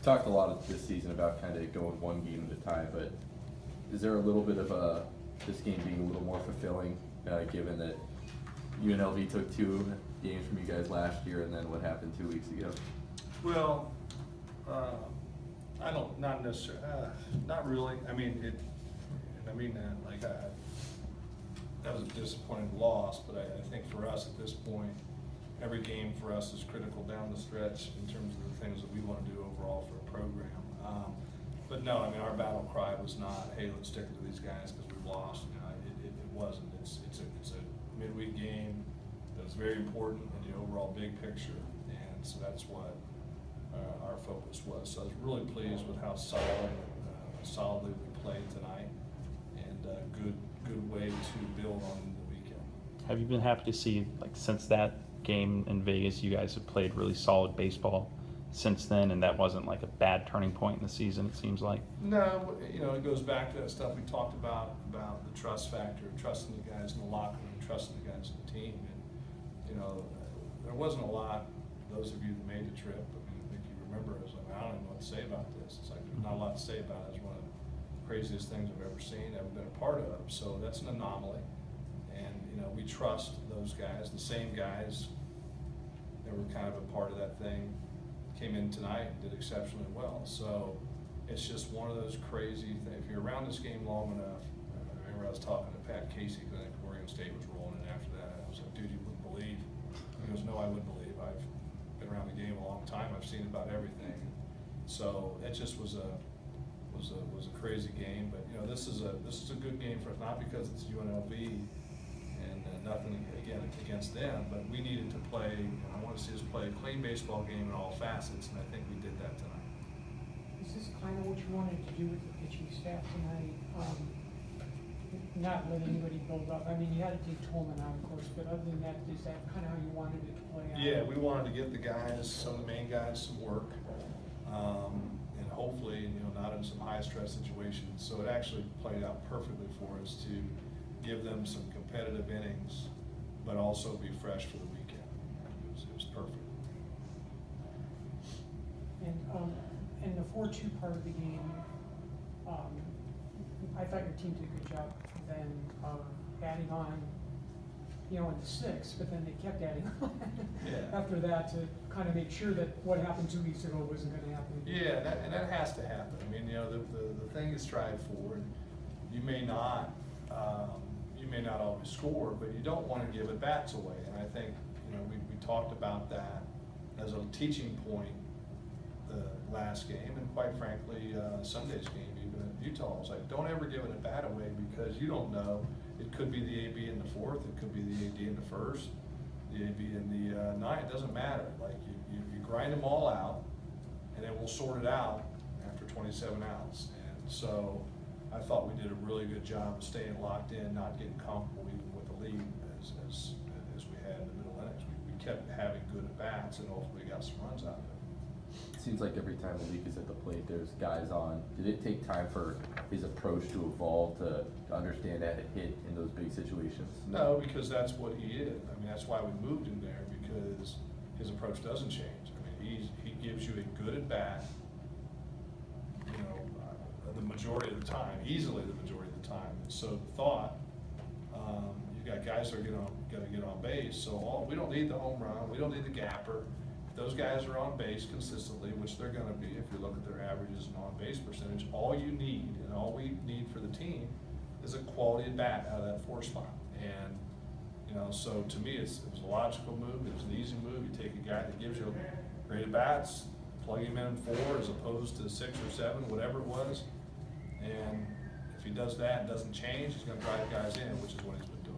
talked a lot this season about kind of going one game at a time, but is there a little bit of this game being a little more fulfilling, given that UNLV took 2 games from you guys last year, and then what happened 2 weeks ago? Well, not necessarily, not really. I mean, that was a disappointing loss, but I think for us at this point, every game for us is critical down the stretch in terms of the things that we want to do overall for a program. But no, I mean, our battle cry was not, hey, let's stick it to these guys because we've lost. You know, it wasn't. It's a midweek game that's very important in the overall big picture, and so that's what our focus was. So I was really pleased with how solidly we played tonight, and good way to build on the weekend. Have you been happy to see, like, since that game in Vegas, you guys have played really solid baseball since then, and that wasn't like a bad turning point in the season, it seems like? No, you know, it goes back to that stuff we talked about the trust factor, trusting the guys in the locker room, trusting the guys in the team. And, you know, there wasn't a lot, those of you that made the trip, I mean, I think you remember, it was like, I don't even know what to say about this. It's like, there's not a lot to say about it. It's one of the craziest things I've ever seen, ever been a part of. So that's an anomaly. And, you know, we trust those guys, the same guys that were kind of a part of that thing, came in tonight and did exceptionally well. So it's just one of those crazy things. If you're around this game long enough, I remember I was talking to Pat Casey, because I think Oregon State was rolling in after that. I was like, dude, you wouldn't believe. He goes, no, I wouldn't believe. I've been around the game a long time. I've seen about everything. So it just was a crazy game. But you know, this is a good game for us, not because it's UNLV and nothing again against them, but we needed to play. I want to see us play a clean baseball game in all facets, and I think we did that tonight. Is this kind of what you wanted to do with the pitching staff tonight? Not let anybody build up. I mean, you had to take Tolman out, of course, but other than that, is that kind of how you wanted it to play out? Yeah, we wanted to get the guys, some of the main guys, some work, and hopefully, you know, not in some high stress situations. So it actually played out perfectly for us to give them some competitive innings, but also be fresh for the weekend. It was perfect. And the 4-2 part of the game, I thought your team did a good job then adding on, you know, in the 6th, but then they kept adding on after that to kind of make sure that what happened 2 weeks ago wasn't going to happen. Yeah, and that has to happen. I mean, you know, the thing is strive for, and you may not always score, but you don't want to give at bats away. And I think, you know, we talked about that as a teaching point the last game, and quite frankly, Sunday's game, even at Utah, was like, don't ever give it a bat away, because you don't know. It could be the AB in the 4th, it could be the AD in the 1st, the AB in the 9th. It doesn't matter. Like you grind them all out, and then we'll sort it out after 27 outs. And so I thought we did a really good job of staying locked in, not getting comfortable even with the lead as we had in the middle innings. We kept having good at bats, and ultimately got some runs out of it. It seems like every time Malik is at the plate, there's guys on. Did it take time for his approach to evolve to understand how to hit in those big situations? No, because that's what he is. I mean, that's why we moved him there, because his approach doesn't change. I mean, he gives you a good at bat, you know, the majority of the time, easily the majority of the time. And so the thought, you got guys that are going to get on base. So we don't need the home run. We don't need the gapper. If those guys are on base consistently, which they're going to be, if you look at their averages and on base percentage, all you need and all we need for the team is a quality at bat out of that 4 spot. And you know, so to me, it was a logical move. It was an easy move. You take a guy that gives you great at bats, plug him in 4 as opposed to 6 or 7, whatever it was. And if he does that and doesn't change, he's going to drive guys in, which is what he's been doing.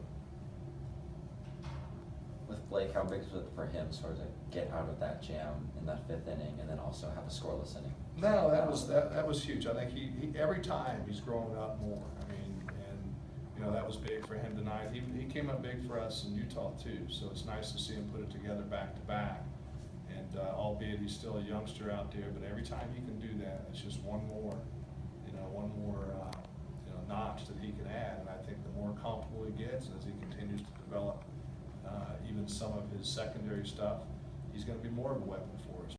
With Blake, how big is it for him sort of to get out of that jam in that 5th inning and then also have a scoreless inning? No, that was huge. I think he every time he's growing up more. I mean, and you know, that was big for him tonight. He came up big for us in Utah too. So it's nice to see him put it together back to back. And albeit he's still a youngster out there, but every time he can do that, it's just one more notch that he can add. And I think the more comfortable he gets as he continues to develop even some of his secondary stuff, he's going to be more of a weapon for us.